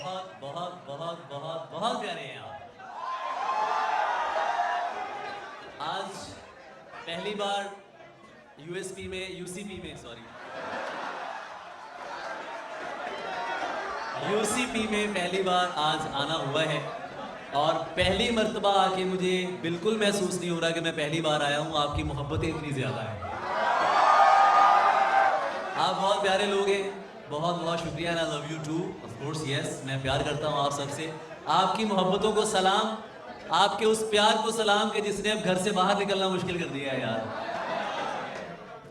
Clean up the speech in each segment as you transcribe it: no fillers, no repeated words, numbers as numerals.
बहुत बहुत बहुत बहुत बहुत प्यारे हैं आप। आज पहली बार यूसीपी में यूसीपी में पहली बार आज आना हुआ है और पहली मर्तबा आके मुझे बिल्कुल महसूस नहीं हो रहा कि मैं पहली बार आया हूँ। आपकी मोहब्बतें इतनी ज़्यादा हैं, आप बहुत प्यारे लोग हैं, बहुत बहुत शुक्रिया। And I love you too, of course yes, मैं प्यार करता हूँ आप सबसे। आपकी मोहब्बतों को सलाम, आपके उस प्यार को सलाम के जिसने अब घर से बाहर निकलना मुश्किल कर दिया है यार।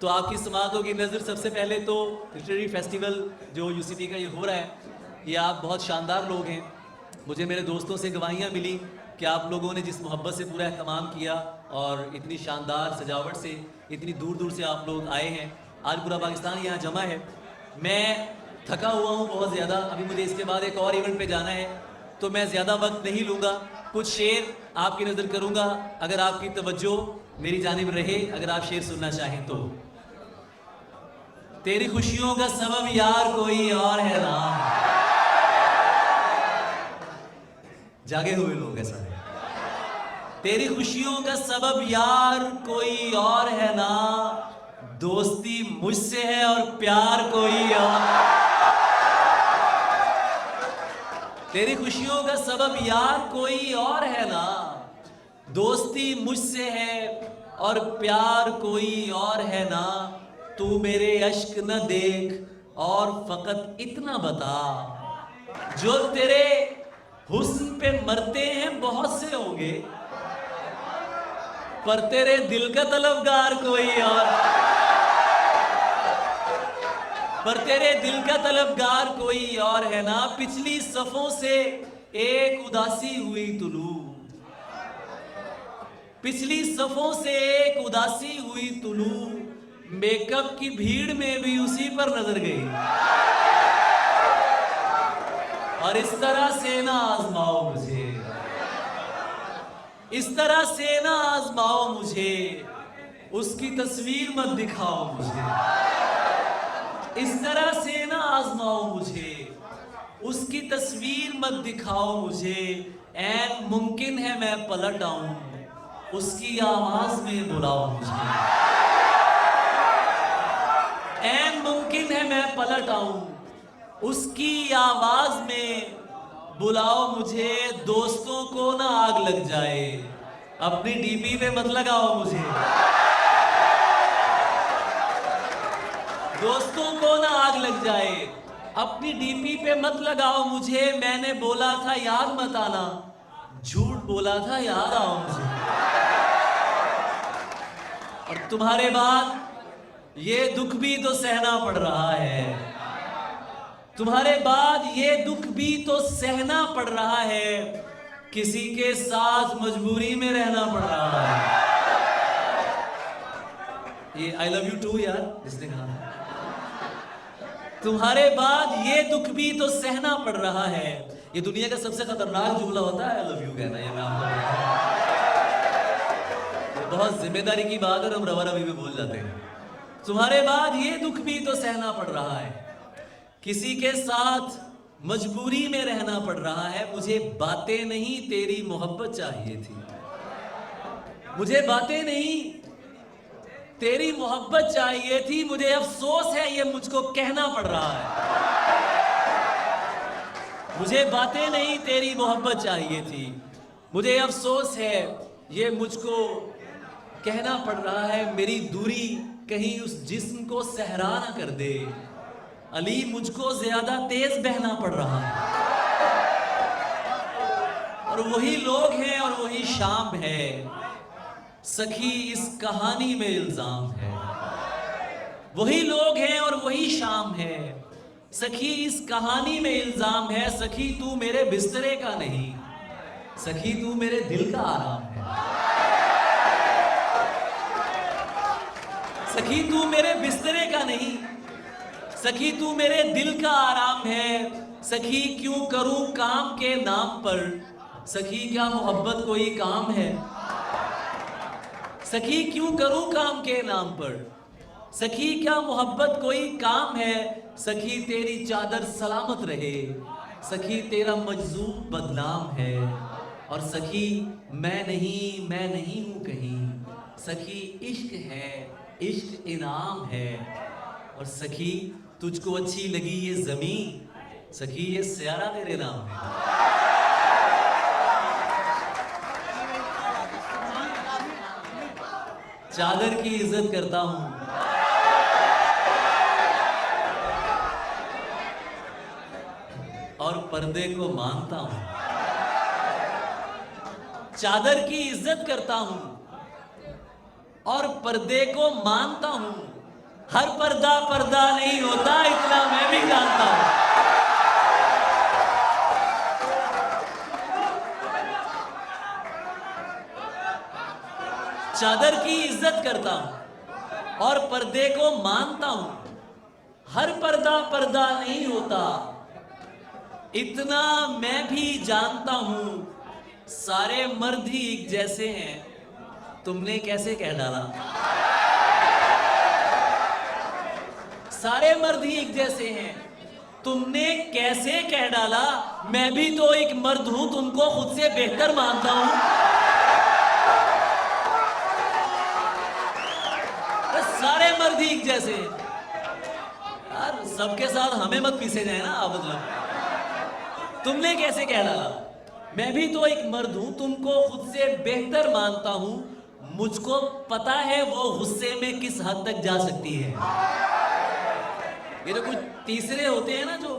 तो आपकी समातों की नज़र सबसे पहले तो लिटरेरी फेस्टिवल जो यूसीपी का ये हो रहा है, ये आप बहुत शानदार लोग हैं। मुझे मेरे दोस्तों से गवाहियाँ मिली कि आप लोगों ने जिस मोहब्बत से पूरा एहतमाम किया और इतनी शानदार सजावट से इतनी दूर दूर से आप लोग आए हैं। आज पूरा पाकिस्तान यहाँ जमा है। मैं थका हुआ हूँ बहुत ज़्यादा, अभी मुझे इसके बाद एक और इवेंट पे जाना है, तो मैं ज़्यादा वक्त नहीं लूँगा। कुछ शेर आपकी नज़र करूँगा, अगर आपकी तवज्जो मेरी जानिब रहे, अगर आप शेर सुनना चाहें तो। तेरी खुशियों का सबब यार कोई और है ना, जागे हुए लोग ऐसा है। तेरी खुशियों का सबब यार कोई और है ना, दोस्ती मुझसे है और प्यार कोई और। तेरी खुशियों का सबब यार कोई और है ना, दोस्ती मुझसे है और प्यार कोई और है ना। तू मेरे अश्क न देख और फकत इतना बता, जो तेरे हुस्न पे मरते हैं बहुत से होंगे, पर तेरे दिल का तलबगार कोई और। पर तेरे दिल का तलबगार कोई और है ना। पिछली सफों से एक उदासी हुई तुलू, पिछली सफों से एक उदासी हुई तुलू, मेकअप की भीड़ में भी उसी पर नजर गई। और इस तरह से ना आजमाओ मुझे, इस तरह से ना आजमाओ मुझे, उसकी तस्वीर मत दिखाओ मुझे। इस तरह से ना आजमाओ मुझे, उसकी तस्वीर मत दिखाओ मुझे। ऐन मुमकिन है मैं पलट आऊं, उसकी आवाज में बुलाओ मुझे। ऐन मुमकिन है मैं पलट आऊं, उसकी आवाज में बुलाओ मुझे। दोस्तों को ना आग लग जाए, अपनी डीपी पे मत लगाओ मुझे। दोस्तों को ना आग लग जाए, अपनी डीपी पे मत लगाओ मुझे। मैंने बोला था याद मत आना, झूठ बोला था याद आओ मुझे। और तुम्हारे बाद ये दुख भी तो सहना पड़ रहा है, तुम्हारे बाद ये दुख भी तो सहना पड़ रहा है, किसी के साथ मजबूरी में रहना पड़ रहा है। ये आई लव यू टू यार जिसने कहा, तुम्हारे बाद ये दुख भी तो सहना पड़ रहा है। ये दुनिया का सबसे खतरनाक जुमला होता है आई लव यू कहना। ये मैं आपको बहुत जिम्मेदारी की बात है, हम रवा रवी में बोल जाते हैं। तुम्हारे बाद ये दुख भी तो सहना पड़ रहा है, किसी के साथ मजबूरी में रहना पड़ रहा है। मुझे बातें नहीं तेरी मोहब्बत चाहिए थी, मुझे बातें नहीं तेरी मोहब्बत चाहिए थी। मुझे अफसोस है ये मुझको कहना पड़ रहा है। मुझे बातें नहीं तेरी मोहब्बत चाहिए थी, मुझे अफसोस है ये मुझको कहना पड़ रहा है। मेरी दूरी कहीं उस जिस्म को सहरा ना कर दे, अली मुझको ज्यादा तेज बहना पड़ रहा है। और वही लोग हैं और वही शाम है, सखी इस कहानी में इल्जाम है। वही लोग हैं और वही शाम है, सखी इस कहानी में इल्जाम है। सखी तू मेरे बिस्तरे का नहीं, सखी तू मेरे दिल का आराम है। सखी तू मेरे बिस्तरे का नहीं, सखी तू मेरे दिल का आराम है। सखी क्यों करूं काम के नाम पर, सखी क्या मोहब्बत कोई काम है। सखी क्यों करूं काम के नाम पर, सखी क्या मोहब्बत कोई काम है। सखी तेरी चादर सलामत रहे, सखी तेरा मजजूब बदनाम है, और सखी मैं नहीं हूं कहीं। सखी इश्क है, इश्क इनाम है, और सखी तुझको अच्छी लगी ये जमीन, सखी ये स्यारा तेरे नाम है। चादर की इज्जत करता हूं, और पर्दे को मानता हूं। चादर की इज्जत करता हूं और पर्दे को मानता हूं। हर पर्दा पर्दा नहीं होता, इतना मैं भी जानता हूं। चादर की इज्जत करता हूं और पर्दे को मानता हूं। हर पर्दा पर्दा नहीं होता, इतना मैं भी जानता हूं। सारे मर्द ही एक जैसे हैं, तुमने कैसे कह डाला। सारे मर्द ही एक जैसे हैं, तुमने कैसे कह डाला। मैं भी तो एक मर्द हूं, तुमको खुद से बेहतर मानता हूं। सारे मर्द ही एक जैसे हैं यार, सबके साथ हमें मत पीसे जाए ना। मतलब तुमने कैसे कह डाला। मैं भी तो एक मर्द हूं, तुमको खुद से बेहतर मानता हूं। मुझको पता है वो गुस्से में किस हद तक जा सकती है। ये तो कुछ तीसरे होते हैं ना जो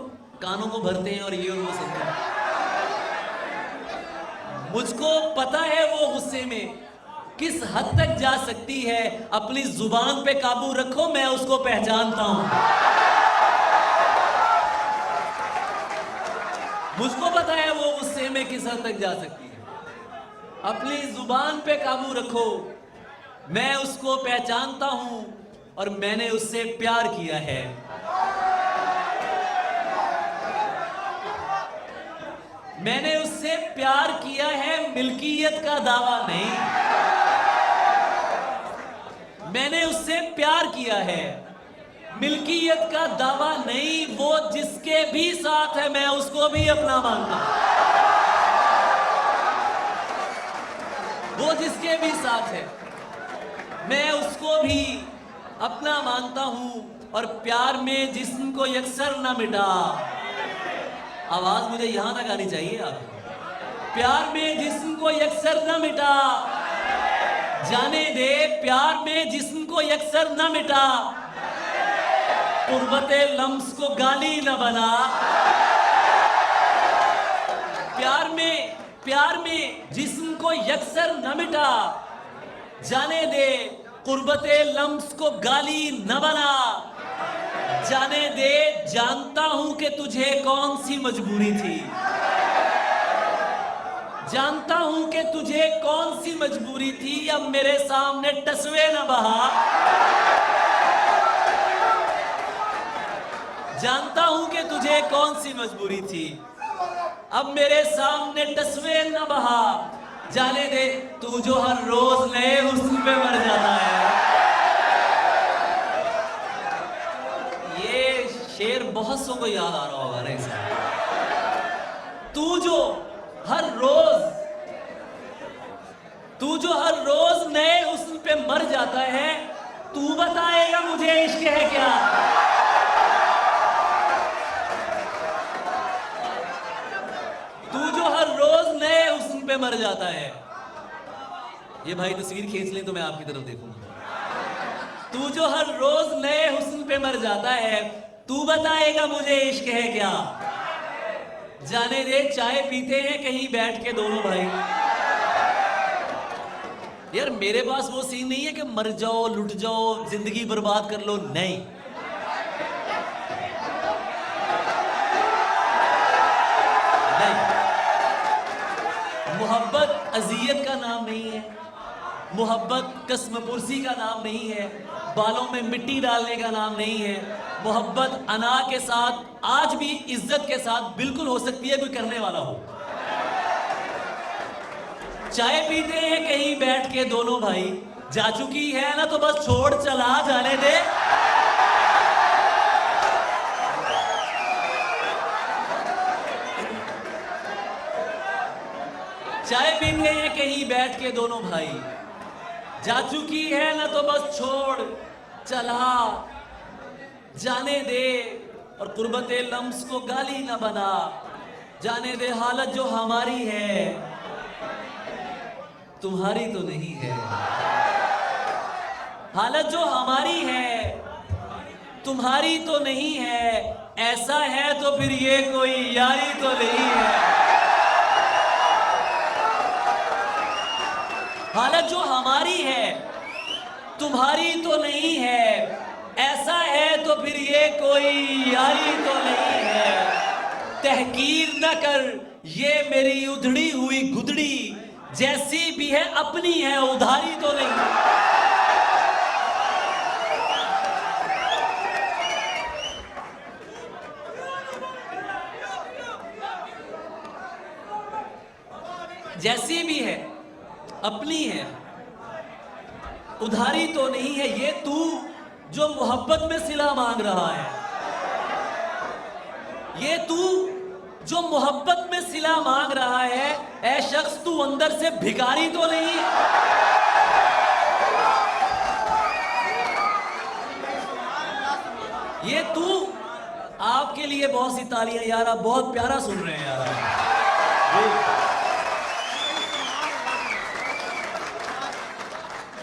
कानों को भरते हैं और ये और वो सुनते हैं। मुझको पता है वो गुस्से में किस हद तक जा सकती है। अपनी जुबान पे काबू रखो, मैं उसको पहचानता हूं। मुझको पता है वो गुस्से में किस हद तक जा सकती है। अपनी जुबान पे काबू रखो, मैं उसको पहचानता हूं, और मैंने उससे प्यार किया है। मैंने उससे प्यार किया है, मिल्कियत का दावा नहीं। मैंने उससे प्यार किया है, मिल्कियत का दावा नहीं। वो जिसके भी साथ है, मैं उसको भी अपना मानता हूं। वो जिसके भी साथ है, मैं उसको भी अपना मानता हूं। और प्यार में जिस्म को यकसर ना मिटा। आवाज मुझे यहां तक आनी चाहिए आपको। प्यार में जिस्म को यकसर न मिटा, जाने दे प्यार में जिस्म को यकसर न मिटा। कुर्बते लम्स को गाली न बना। प्यार में जिस्म को यकसर न मिटा, जाने दे कुर्बते लम्स को गाली न बना। जाने दे जानता हूं कि तुझे कौन सी मजबूरी थी। जानता हूं कि तुझे कौन सी मजबूरी थी। अब मेरे सामने टसवे न बहा। जानता हूं कि तुझे कौन सी मजबूरी थी। अब मेरे सामने टसवे न बहा। जाने दे तू जो हर रोज नए हुस्न पे मर जाता है। ये शेर बहुत सौ को याद आ रहा होगा ना इसमें। तू जो हर रोज नए हुस्न पे मर जाता है, तू बताएगा मुझे इश्क है क्या। तू जो हर रोज नए हुस्न पे मर जाता है। ये भाई तस्वीर खींच लें तो मैं आपकी तरफ देखूंगा। तू जो हर रोज नए हुस्न पे मर जाता है, तू बताएगा मुझे इश्क है क्या। जाने दे चाय पीते हैं कहीं बैठ के दोनों भाई। यार मेरे पास वो सीन नहीं है कि मर जाओ, लुट जाओ, जिंदगी बर्बाद कर लो, नहीं। मोहब्बत अजियत का नाम नहीं है। मोहब्बत कसमपुरसी का नाम नहीं है। बालों में मिट्टी डालने का नाम नहीं है। मोहब्बत अना के साथ, आज भी इज्जत के साथ बिल्कुल हो सकती है, कोई करने वाला हो। चाय पीते हैं कहीं बैठ के दोनों भाई। जा चुकी है ना तो बस छोड़ चला जाने दे। पीन गए हैं कहीं बैठ के दोनों भाई, जा चुकी है ना तो बस छोड़ चला जाने दे, और कुर्बते लम्स को गाली ना बना, जाने दे हालत जो हमारी है तुम्हारी तो नहीं है। हालत जो हमारी है तुम्हारी तो नहीं है, ऐसा है तो फिर ये कोई यारी तो नहीं है। हालत जो हमारी है तुम्हारी तो नहीं है, ऐसा है तो फिर ये कोई यारी तो नहीं है। तहकीर न कर ये मेरी उधड़ी हुई गुदड़ी, जैसी भी है अपनी है उधारी तो नहीं। जैसी भी है अपनी है उधारी तो नहीं है। ये तू जो मोहब्बत में सिला मांग रहा है, ये तू जो मोहब्बत में सिला मांग रहा है, ऐ शख्स तू अंदर से भिखारी तो नहीं। ये तू, आपके लिए बहुत सी तालियां यार, आप बहुत प्यारा सुन रहे हैं यार।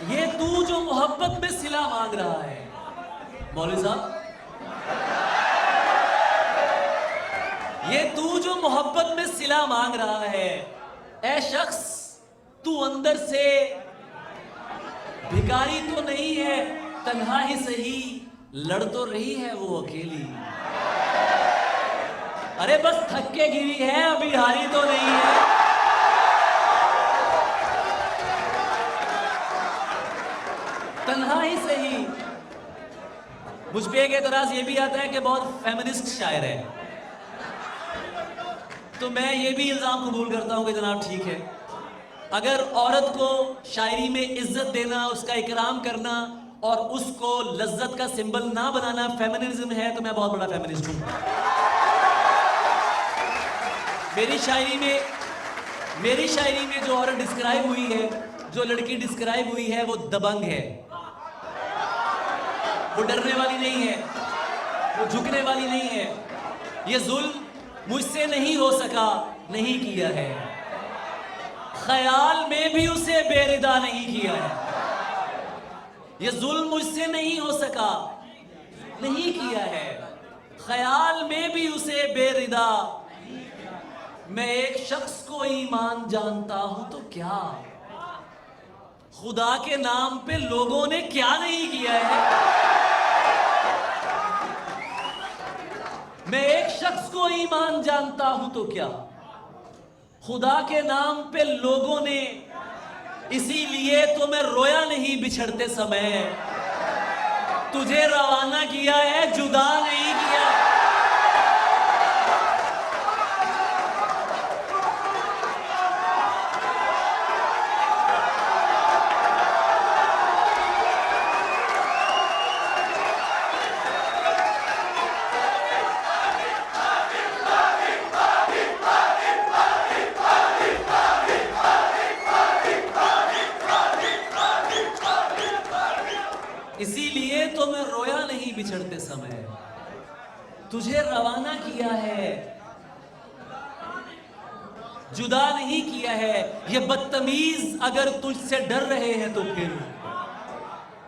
ये तू जो मोहब्बत में सिला मांग रहा है, मौलवी साहब, ये तू जो मोहब्बत में सिला मांग रहा है, ऐ शख्स तू अंदर से भिखारी तो नहीं है। तन्हा ही सही लड़ तो रही है वो अकेली, अरे बस थक के गिरी है अभी हारी तो नहीं है। तन्हा ही सही। मुझ पे एक एतराज ये भी आता है कि बहुत फेमिनिस्ट शायर है, तो मैं ये भी इल्जाम कबूल करता हूं कि जनाब ठीक है, अगर औरत को शायरी में इज्जत देना, उसका इकराम करना और उसको लज्जत का सिंबल ना बनाना फेमिनिज्म है, तो मैं बहुत बड़ा फेमिनिस्ट हूं। मेरी शायरी में जो औरत डिस्क्राइब हुई है, जो लड़की डिस्क्राइब हुई है, वो दबंग है, वो डरने वाली नहीं है, वो झुकने वाली नहीं है। ये जुल्म मुझसे नहीं हो सका, नहीं किया है, ख्याल में भी उसे बेरिदा नहीं किया है। ये जुल्म मुझसे नहीं हो सका, नहीं किया है, ख्याल में भी उसे बेरिदा। मैं एक शख्स को ईमान जानता हूं तो क्या, खुदा के नाम पे लोगों ने क्या नहीं किया है। मैं एक शख्स को ईमान जानता हूं तो क्या, खुदा के नाम पे लोगों ने, इसीलिए तो मैं रोया नहीं बिछड़ते समय, तुझे रवाना किया है जुदा नहीं किया। इसीलिए तो मैं रोया नहीं बिछड़ते समय, तुझे रवाना किया है जुदा नहीं किया है। ये बदतमीज अगर तुझसे डर रहे हैं तो फिर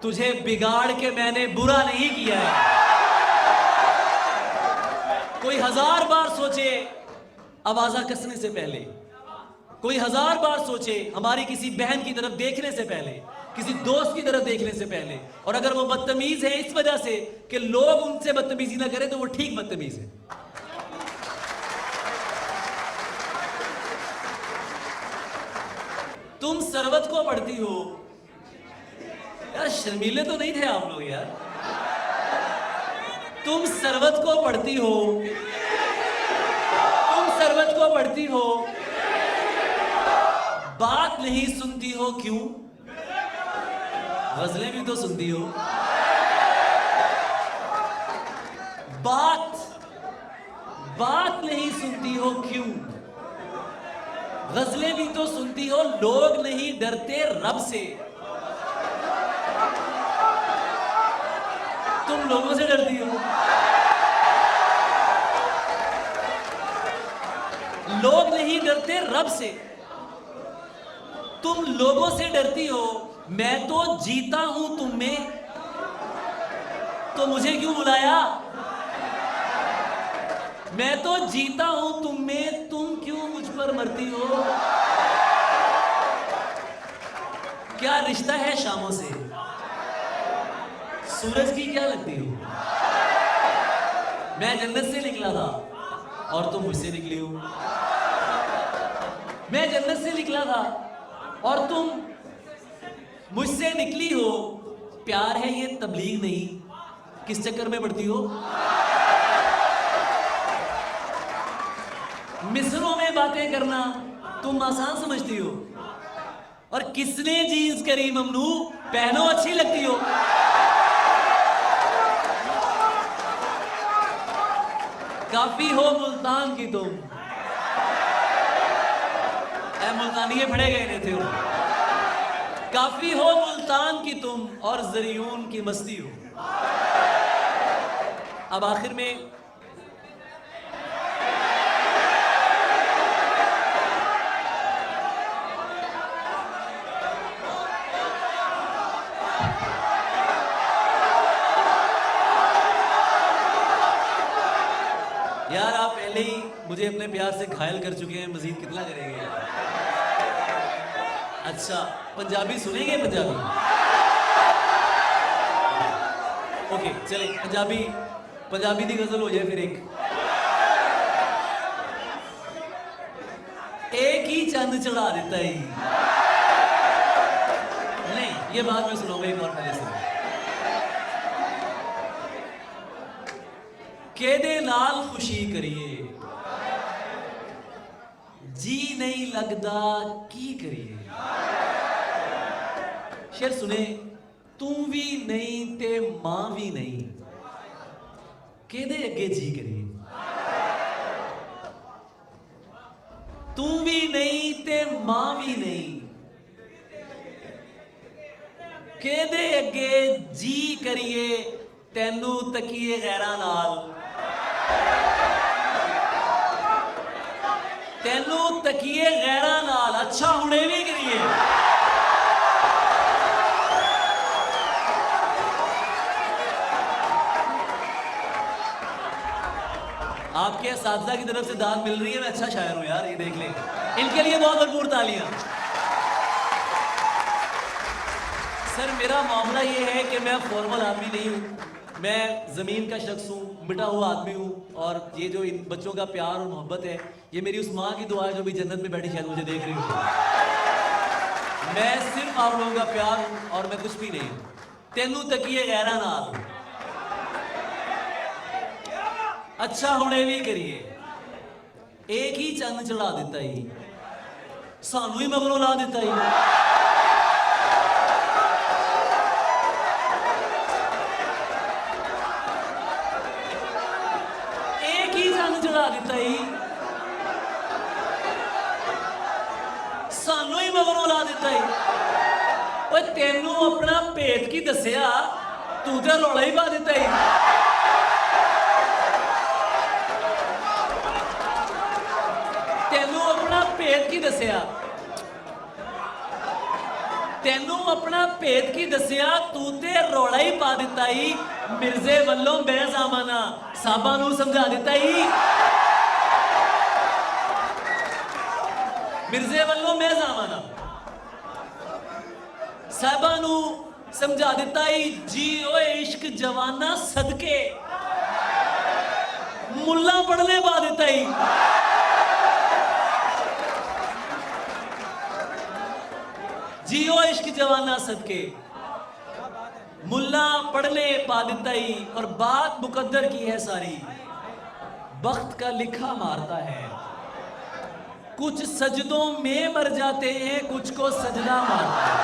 तुझे बिगाड़ के मैंने बुरा नहीं किया है। कोई 1000 बार सोचे आवाजा कसने से पहले, कोई 1000 बार सोचे हमारी किसी बहन की तरफ देखने से पहले, किसी दोस्त की तरफ देखने से पहले, और अगर वो बदतमीज है इस वजह से कि लोग उनसे बदतमीजी ना करें, तो वो ठीक बदतमीज है। तुम सरवत को पढ़ती हो यार, शर्मीले तो नहीं थे आप लोग यार। तुम सरवत को पढ़ती हो, तुम सरवत को पढ़ती हो, बात नहीं सुनती हो क्यों? गजलें भी तो सुनती हो। बात नहीं सुनती हो क्यों? गजलें भी तो सुनती हो, लोग नहीं डरते रब से। तुम लोगों से डरती हो। लोग नहीं डरते रब से, तुम लोगों से डरती हो। मैं तो जीता हूं तुम में, तो मुझे क्यों बुलाया? मैं तो जीता हूं तुम में, तुम क्यों मुझ पर मरती हो? क्या रिश्ता है शामों से, सूरज की क्या लगती हो? मैं जन्नत से निकला था और तुम मुझसे निकली हो। मैं जन्नत से निकला था और तुम मुझसे निकली हो। प्यार है ये तबलीग नहीं, किस चक्कर में पड़ती हो? मिसरों में बातें करना तुम आसान समझती हो, और किसने जीन्स करी ममनू, पहनो अच्छी लगती हो। काफी हो मुल्तान की तुम, मुल्तानिये फड़े गए थे। काफी हो मुल्तान की तुम और जरियून की मस्ती हो। अब आखिर में यार, आप पहले ही मुझे अपने प्यार से घायल कर चुके हैं, मजीद कितना करेंगे? अच्छा, पंजाबी सुनेंगे? पंजाबी ओके, चले पंजाबी की गजल हो जाए फिर। एक ही चंद चढ़ा देता ही नहीं, ये बात मैं सुनाऊंगा एक और पहले से। केदे नाल खुशी करिए, जी नहीं लगदा की करिए। शेर सुने, तू भी नहीं ते मां भी नहीं, केदे अगे जी करिए। तू भी नहीं ते मां भी नहीं, केदे अगे जी करिए। तैनू तकिए गैरां नाल, तैनू तकिए गैरां नाल, अच्छा हुणे भी करिए। आपके असातिज़ा की तरफ से दाद मिल रही है, मैं अच्छा शायर हूं यार, ये देख लें। इनके लिए बहुत भरपूर तालियां। सर, मेरा मामला ये है कि मैं फॉर्मल आदमी नहीं हूं, मैं ज़मीन का शख्स हूँ, मिटा हुआ आदमी हूँ। और ये जो इन बच्चों का प्यार और मोहब्बत है, ये मेरी उस माँ की दुआ है जो भी जन्नत में बैठी शायद मुझे देख रही हो। मैं सिर्फ आप लोगों का प्यार हूँ और मैं कुछ भी नहीं हूँ। तेनू तकिए गैरा नाल, अच्छा हुणे भी करिए। एक ही चंद चढ़ा दिता ही, सानू ही मगरों ला दिता ही। एक ही चंद चढ़ा दिता ही, सानू ही मगरों ला दिता ही। ओए तेनू अपना भेत की दसिया, तू तो रौला ही पा दिता ही। भेद की दसिया, तेनू अपना भेद की दसिया, तू ते रौला ही पा दिता ही। मिर्जे वल्लों बेजामाना साहबा नू समझा दिता ही। मिर्जे वल्लों बेजामाना साहबा नू समझा दिता ही। जी ओए इश्क जवाना सदके, मुल्ला पढ़ने पा दिता ही। जियो इश्क जवाना सदके, मुल्ला पढ़ने पा दिता ही। और बात मुकद्दर की है सारी, बख्त का लिखा मारता है। कुछ सजदों में मर जाते हैं, कुछ को सजदा मारता है।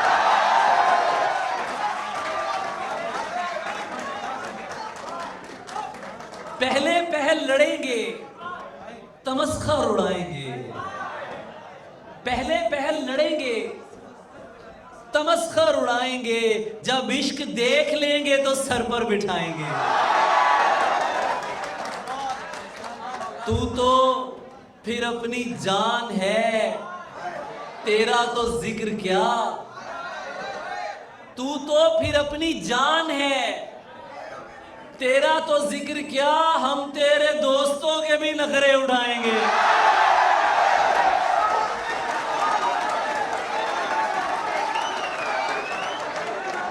पहले पहल लड़ेंगे, तमस्खर उड़ाएंगे। पहले पहल लड़ेंगे, तमस्खर उड़ाएंगे, जब इश्क देख लेंगे तो सर पर बिठाएंगे। तू तो फिर अपनी जान है, तेरा तो जिक्र क्या। तू तो फिर अपनी जान है, तेरा तो जिक्र क्या। हम तेरे दोस्तों के भी नखरे उठाएंगे।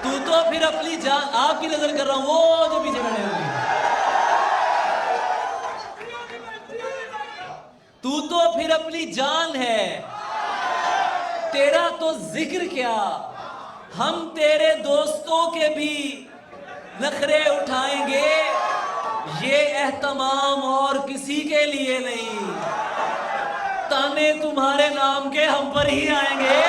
तू तो फिर अपनी जान, आपकी नजर कर रहा हूं, वो जो पीछे खड़े होंगे। तू तो फिर अपनी जान है, तेरा तो जिक्र क्या। हम तेरे दोस्तों के भी नखरे उठाएंगे। ये एहतमाम और किसी के लिए नहीं, ताने तुम्हारे नाम के हम पर ही आएंगे।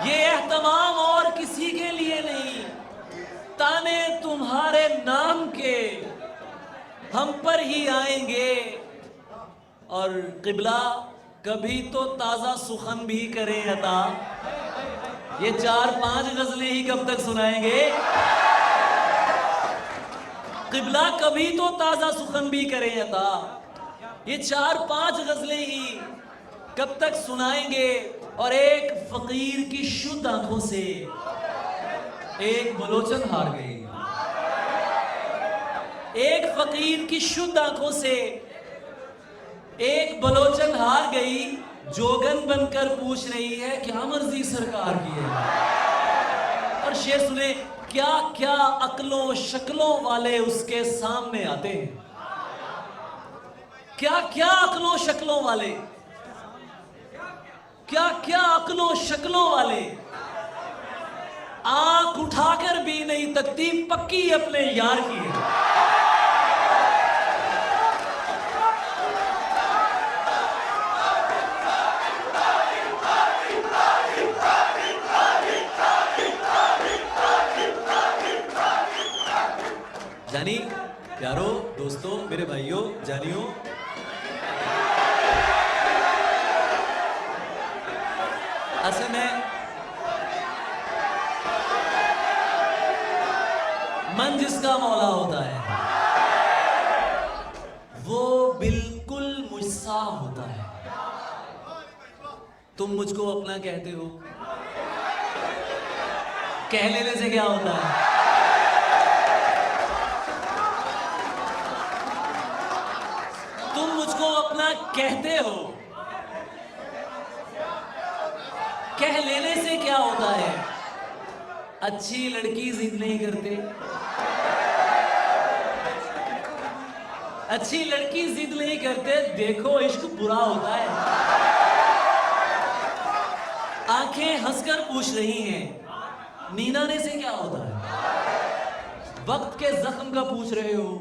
ये एहतमाम और किसी के लिए नहीं, ताने तुम्हारे नाम के हम पर ही आएंगे। और क़िबला कभी तो ताज़ा सुखन भी करें अता। ये 4-5 गजलें ही कब तक सुनाएंगे। क़िबला कभी तो ताज़ा सुखन भी करें अता। ये 4-5 गजलें ही कब तक सुनाएंगे। और एक फकीर की शुद्ध आंखों से एक बलोचन हार गई। एक फकीर की शुद्ध आंखों से एक बलोचन हार गई। जोगन बनकर पूछ रही है क्या मर्जी सरकार की है। और शेर सुने, क्या क्या अक्लों शक्लों वाले उसके सामने आते हैं। क्या क्या अक्लों शक्लों वाले, क्या क्या अक्लों शक्लों वाले, आंख उठाकर भी नहीं तकती, पक्की अपने यार की है। जानी प्यारो दोस्तों, मेरे भाइयों जानियो, असल में मन जिसका मौला होता है वो बिल्कुल मुझसा होता है। तुम मुझको अपना कहते हो, कह लेने से क्या होता है। तुम मुझको अपना कहते हो, कह लेने से क्या होता है। अच्छी लड़की जिद नहीं करते, अच्छी लड़की जिद नहीं करते। देखो इश्क बुरा होता है। आंखें हंसकर पूछ रही हैं, नीनाने से क्या होता है। वक्त के जख्म का पूछ रहे हो,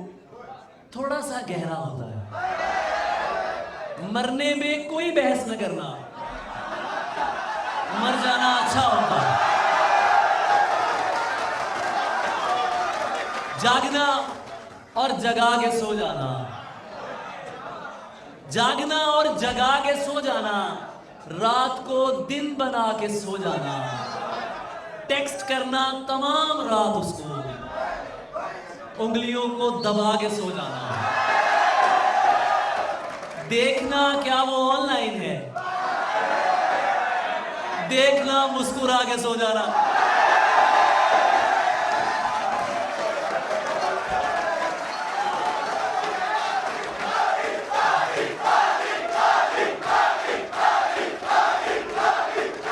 थोड़ा सा गहरा होता है। मरने में कोई बहस न करना, मर जाना अच्छा होता है। जागना और जगा के सो जाना, जागना और जगा के सो जाना, रात को दिन बना के सो जाना, टेक्स्ट करना तमाम रात उसको, उंगलियों को दबा के सो जाना, देखना क्या वो ऑनलाइन है, देखना मुस्कुरा के सो जाना।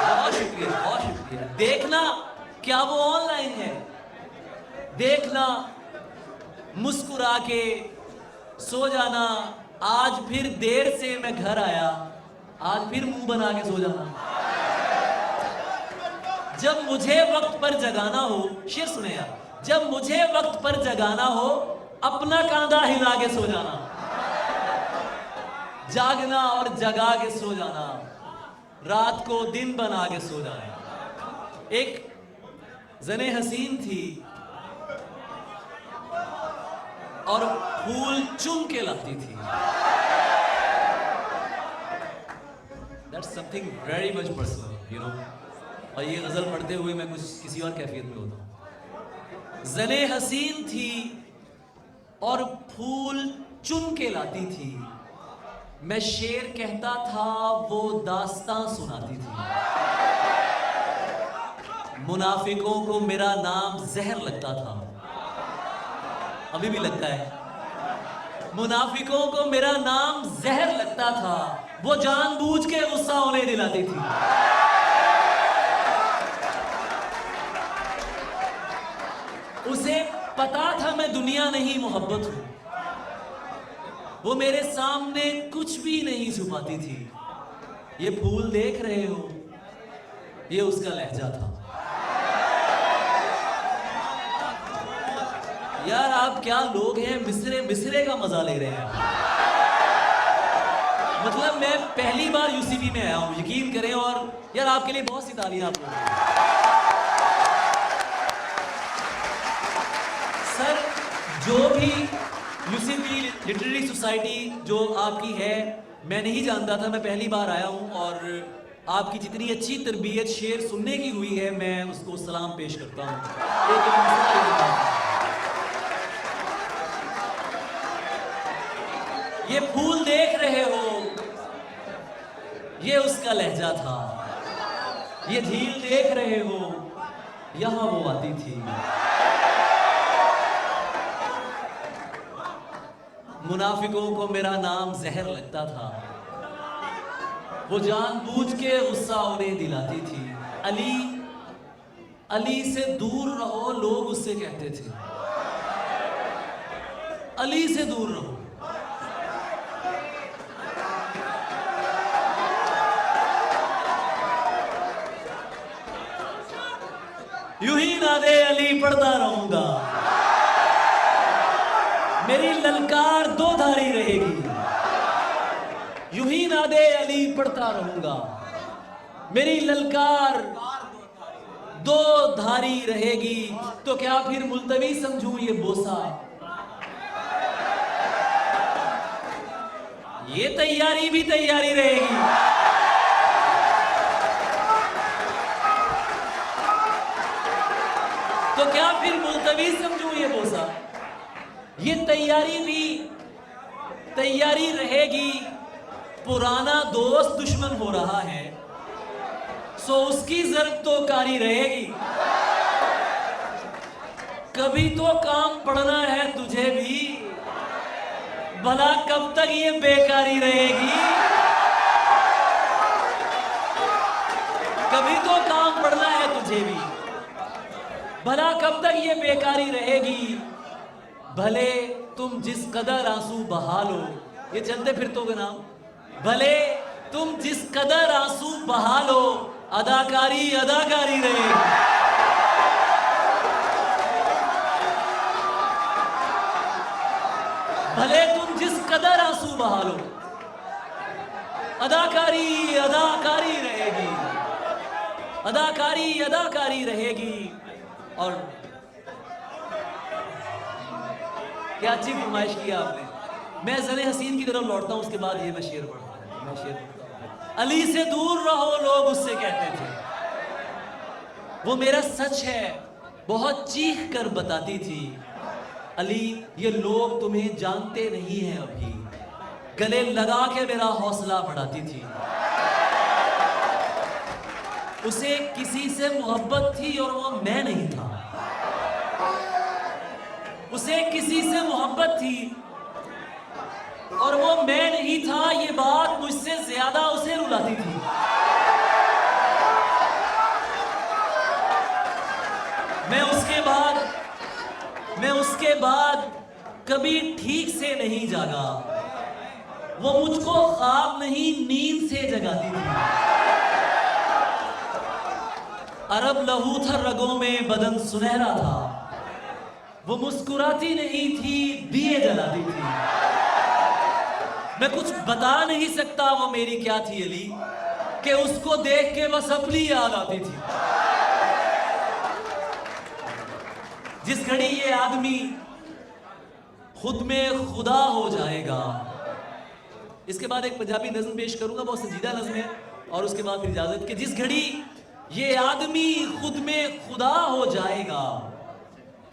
बहुत शुक्रिया, बहुत शुक्रिया। देखना क्या वो ऑनलाइन है, देखना मुस्कुरा के सो जाना। आज फिर देर से मैं घर आया, आज फिर मुंह बना के सो जाना। जब मुझे वक्त पर जगाना हो, शेर सुने यार, जब मुझे वक्त पर जगाना हो, अपना कांधा हिला के सो जाना, जागना और जगा के सो जाना, रात को दिन बना के सो जाना। एक जने हसीन थी, और फूल चुन के लाती थी। That's something very much personal, you know. और ये गजल पढ़ते हुए मैं कुछ किसी और कैफियत में होता हूँ। ज़ने हसीन थी और फूल चुन के लाती थी, मैं शेर कहता था वो दास्तां सुनाती थी। मुनाफिकों को मेरा नाम जहर लगता था, अभी भी लगता है। मुनाफिकों को मेरा नाम जहर लगता था, वो जानबूझ के गुस्सा उन्हें दिलाती थी। उसे पता था मैं दुनिया नहीं मोहब्बत हूं, वो मेरे सामने कुछ भी नहीं छुपाती थी। ये फूल देख रहे हो, ये उसका लहजा था। यार आप क्या लोग हैं, मिसरे मिसरे का मजा ले रहे हैं। मतलब मैं पहली बार यूसीबी में आया हूं, यकीन करें। और यार आपके लिए बहुत सी तालियां आप लोगों को। सर जो भी यूसीबी लिटरेरी सोसाइटी जो आपकी है, मैं नहीं जानता था, मैं पहली बार आया हूं। और आपकी जितनी अच्छी तरबियत शेर सुनने की हुई है, मैं उसको सलाम पेश करता हूं। ये फूल देख रहे हो, ये उसका लहजा था। ये झील देख रहे हो, यहां वो आती थी। मुनाफिकों को मेरा नाम जहर लगता था, वो जानबूझ के गुस्सा उन्हें दिलाती थी। अली अली से दूर रहो, लोग उससे कहते थे। अली से दूर रहो। यूं ही ना दे अली पढ़ता रहूंगा, मेरी ललकार दो धारी रहेगी। यूं ही ना दे अली पढ़ता रहूंगा, मेरी ललकार दो धारी रहेगी। तो क्या फिर मुल्तवी समझूं ये बोसा? ये तैयारी भी तैयारी रहेगी। तो क्या फिर मुल्तवी समझूं ये बोसा? ये तैयारी भी तैयारी रहेगी। पुराना दोस्त दुश्मन हो रहा है, सो उसकी जर्ब तो कारी रहेगी। कभी तो काम पड़ना है तुझे भी, भला कब तक ये बेकारी रहेगी? कभी तो काम पड़ना है तुझे भी, भला कब तक ये बेकारी रहेगी। भले तुम जिस कदर आंसू बहा लो, ये चलते फिरतों के नाम। भले तुम जिस कदर आंसू बहा लो, अदाकारी अदाकारी रहेगी। भले तुम जिस कदर आंसू बहा लो, अदाकारी अदाकारी रहेगी। अदाकारी अदाकारी रहेगी। और क्या अच्छी फरमाइश की आपने। मैं ज़ने हसीन की तरफ लौटता हूं, उसके बाद ये मैं शेर पढ़ता हूं। मैं शेर पढ़ता हूं। अली से दूर रहो, लोग उससे कहते थे। वो मेरा सच है, बहुत चीख कर बताती थी। अली ये लोग तुम्हें जानते नहीं हैं अभी, गले लगा के मेरा हौसला बढ़ाती थी। उसे किसी से मोहब्बत थी और वो मैं नहीं था। उसे किसी से मोहब्बत थी और वो मैं नहीं था। ये बात मुझसे ज्यादा उसे रुलाती थी। मैं उसके बाद कभी ठीक से नहीं जागा। वो मुझको ख्वाब नहीं नींद से जगाती थी। अरब लहू था रगों में, बदन सुनहरा था। वो मुस्कुराती नहीं थी, दिए जलाती थी। मैं कुछ बता नहीं सकता वो मेरी क्या थी अली, कि उसको देख के बस अपनी याद आती थी। जिस घड़ी ये आदमी खुद में खुदा हो जाएगा। इसके बाद एक पंजाबी नज्म पेश करूंगा, बहुत संजीदा नज्म है, और उसके बाद फिर इजाजत कि जिस घड़ी ये आदमी खुद में खुदा हो जाएगा,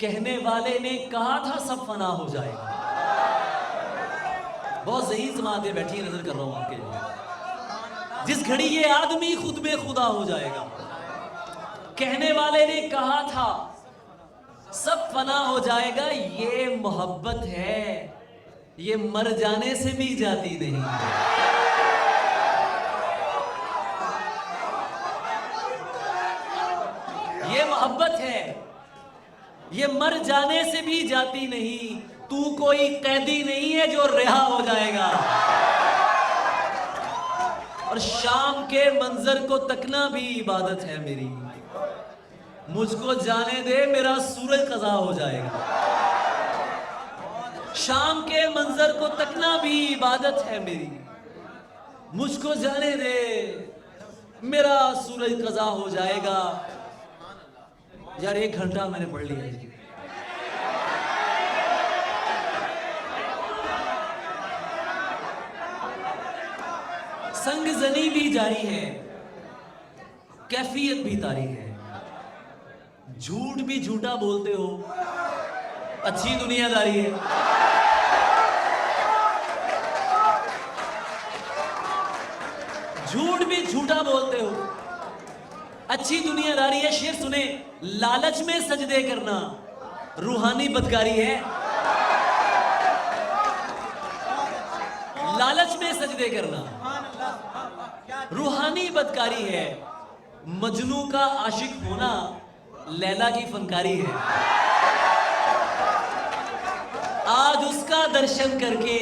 कहने वाले ने कहा था सब फना हो जाएगा। बहुत सही जमात है, बैठी नजर कर रहा हूं आपके लिए। जिस घड़ी ये आदमी खुद में खुदा हो जाएगा, कहने वाले ने कहा था सब फना हो जाएगा। ये मोहब्बत है, ये मर जाने से भी जाती नहीं। ये मोहब्बत है, ये मर जाने से भी जाती नहीं। तू कोई कैदी नहीं है जो रिहा हो जाएगा। और शाम के मंजर को तकना भी इबादत है मेरी। मुझको जाने दे, मेरा सूरज कज़ा हो जाएगा। शाम के मंजर को तकना भी इबादत है मेरी। मुझको जाने दे, मेरा सूरज कज़ा हो जाएगा। यार 1 घंटा मैंने पढ़ लिया है। संग जनी भी जारी है, कैफियत भी तारी है। झूठ भी झूठा बोलते हो, अच्छी दुनियादारी है। झूठ भी झूठा बोलते हो, अच्छी दुनियादारी है। शेर सुने, लालच में सजदे करना रूहानी बदकारी है। लालच में सजदे करना रूहानी बदकारी है। मजनू का आशिक होना लैला की फनकारी है। आज उसका दर्शन करके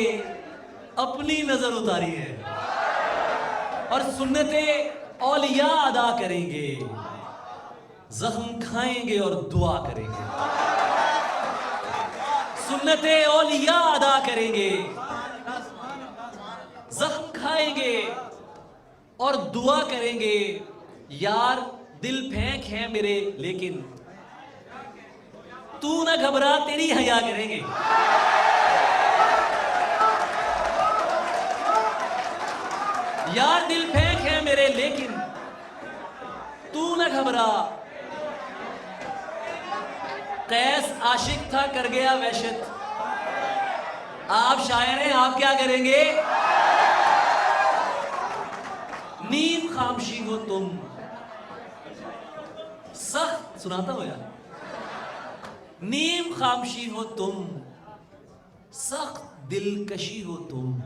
अपनी नजर उतारी है। और सुन्नते औलिया अदा करेंगे, जख्म खाएंगे और दुआ करेंगे। सुन्नते औलिया अदा करेंगे, जख्म खाएंगे और दुआ करेंगे। यार दिल फेंक है मेरे, लेकिन तू ना घबरा, तेरी हया करेंगे। यार दिल फेंक है मेरे, लेकिन तू ना घबरा। कैस आशिक था, कर गया वहशत। आप शायर हैं, आप क्या करेंगे? नीम खामशी हो तुम, सख्त सुनाता हो यार। नीम खामशी हो तुम, सख्त दिलकशी हो तुम।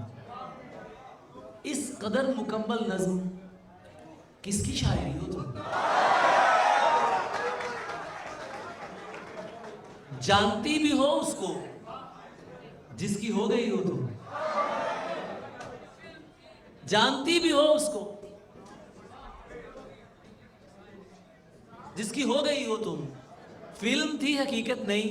इस कदर मुकम्मल नज्म किसकी शायरी हो तुम? जानती भी हो उसको जिसकी हो गई हो तुम। जानती भी हो उसको जिसकी हो गई हो तुम। फिल्म थी, हकीकत नहीं।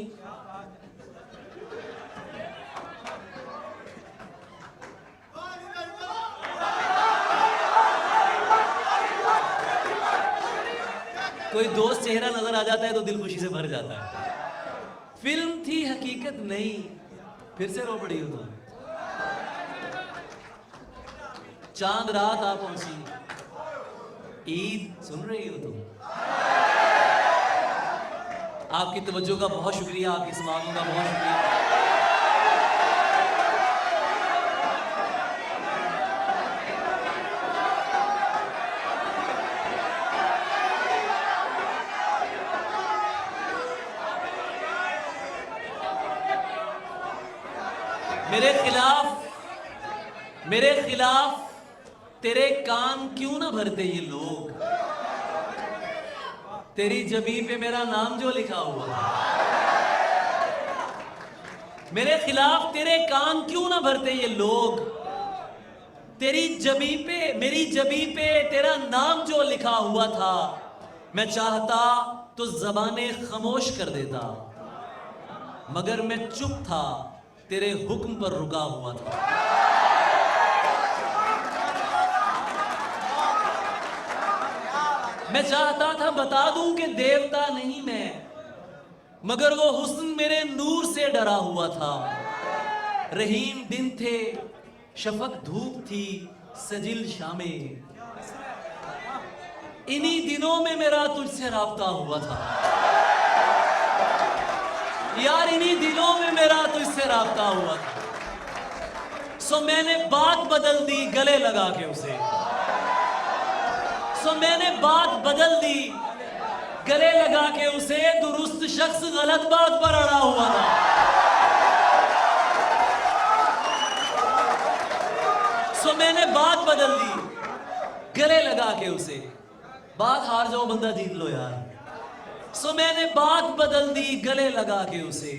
कोई दोस्त चेहरा नजर आ जाता है तो दिल खुशी से भर जाता है। फिल्म थी, हकीकत नहीं। फिर से रो पड़ी हो तुम। चांद रात आ पहुंची, ईद सुन रही हो तुम। आपकी तवज्जो का बहुत शुक्रिया, आपकी समागम का बहुत शुक्रिया। मेरे खिलाफ तेरे कान क्यों ना भरते ये लोग। तेरी जबीन पे मेरा नाम जो लिखा हुआ। मेरे खिलाफ तेरे कान क्यों ना भरते ये लोग। तेरी जबीन पे, मेरी जबीन पे तेरा नाम जो लिखा हुआ था। मैं चाहता तो ज़बाने खामोश कर देता, मगर मैं चुप था, तेरे हुक्म पर रुका हुआ था। मैं चाहता था बता दूं कि देवता नहीं मैं, मगर वो हुस्न मेरे नूर से डरा हुआ था। रहीम दिन थे, शफक धूप थी, सजिल शामें। इन्हीं दिनों में मेरा तुझसे राब्ता हुआ था यार, इन्हीं दिनों में मेरा तुझसे राब्ता हुआ था। सो मैंने बात बदल दी गले लगा के उसे, सो मैंने बात बदल दी गले लगा के उसे। दुरुस्त शख्स गलत बात पर अड़ा हुआ था। सो मैंने बात बदल दी गले लगा के उसे। बात हार जाओ बंदा जीत लो यार। सो मैंने बात बदल दी गले लगा के उसे।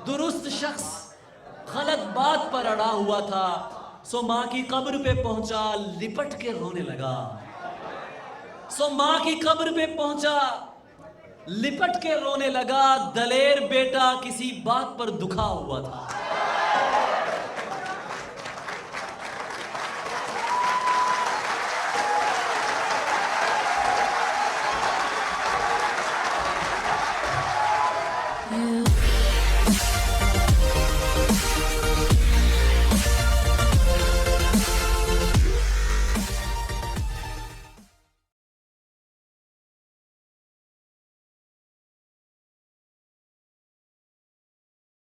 दुरुस्त शख्स गलत बात पर अड़ा हुआ था। सो मां की कब्र पे पहुंचा, लिपट के रोने लगा। सो मां की कब्र पे पहुंचा, लिपट के रोने लगा। दलेर बेटा किसी बात पर दुखा हुआ था।